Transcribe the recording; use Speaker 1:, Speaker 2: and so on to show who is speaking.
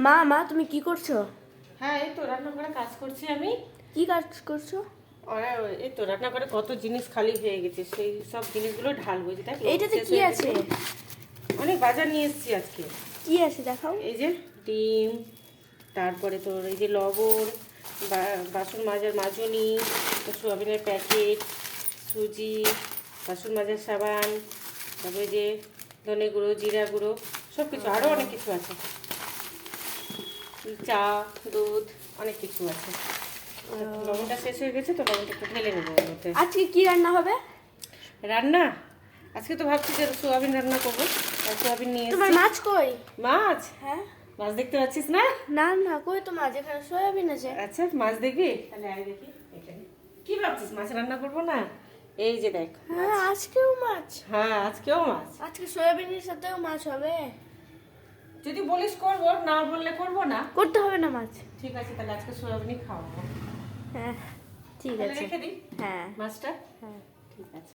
Speaker 1: মা মা তুমি কি করছো?
Speaker 2: হ্যাঁ, এই তো রান্না করে কাজ করছি আমি।
Speaker 1: কি কাজ করছো?
Speaker 2: এই তো রান্না করে কত জিনিস খালি হয়ে গেছে, সেই সব জিনিসগুলো ঢালবো। দেখ
Speaker 1: এইটাতে কি আছে?
Speaker 2: অনেক বাজার নিয়ে এসেছি আজকে।
Speaker 1: কি আছে দেখাও।
Speaker 2: এই যে ডিম, তারপরে তোর এই যে লবণ, বাসন মাজার মাজনি, সোয়াবিনের প্যাকেট, সুজি, বাসন মাজার সাবান, তারপরে যে ধনে গুঁড়ো, জিরা গুঁড়ো, সব কিছু, আরও অনেক কিছু আছে। চা, দুধ, অনেক কিছু আছে। লবণটা শেষ হয়ে গেছে তো লবণটা একটু ঢেলে নেবো ওর মধ্যে।
Speaker 1: আজকে কি রান্না হবে?
Speaker 2: রান্না আজকে তো ভাবছি যে সোয়াবিন রান্না করবো। সোয়াবিন নিয়ে
Speaker 1: তোমার
Speaker 2: এসেছি।
Speaker 1: মাছ কই?
Speaker 2: মাছ?
Speaker 1: হ্যাঁ।
Speaker 2: মাছ দেখতে পাচ্ছিস না?
Speaker 1: না না, কই তো মাছ? এখানে সয়াবিন আছে।
Speaker 2: আচ্ছা, মাছ দেখবি? তাহলে আয় দেখি এখানে। কি ভাবছিস মাছ রান্না করবো না? এই যে দেখ।
Speaker 1: হ্যাঁ, আজকেও মাছ।
Speaker 2: হ্যাঁ, আজকেও মাছ।
Speaker 1: আজকে সয়াবিনের সাথেও মাছ হবে।
Speaker 2: যদি বলিস করবো, না বললে করবো না।
Speaker 1: করতে হবে না মাছ।
Speaker 2: ঠিক আছে, তাহলে আজকে সোয়াবিনই খাওয়াবো।
Speaker 1: হ্যাঁ ঠিক
Speaker 2: তাহলে
Speaker 1: আছে।
Speaker 2: রেখে দিই
Speaker 1: হ্যাঁ
Speaker 2: মাছটা।
Speaker 1: হ্যাঁ।
Speaker 2: ঠিক আছে।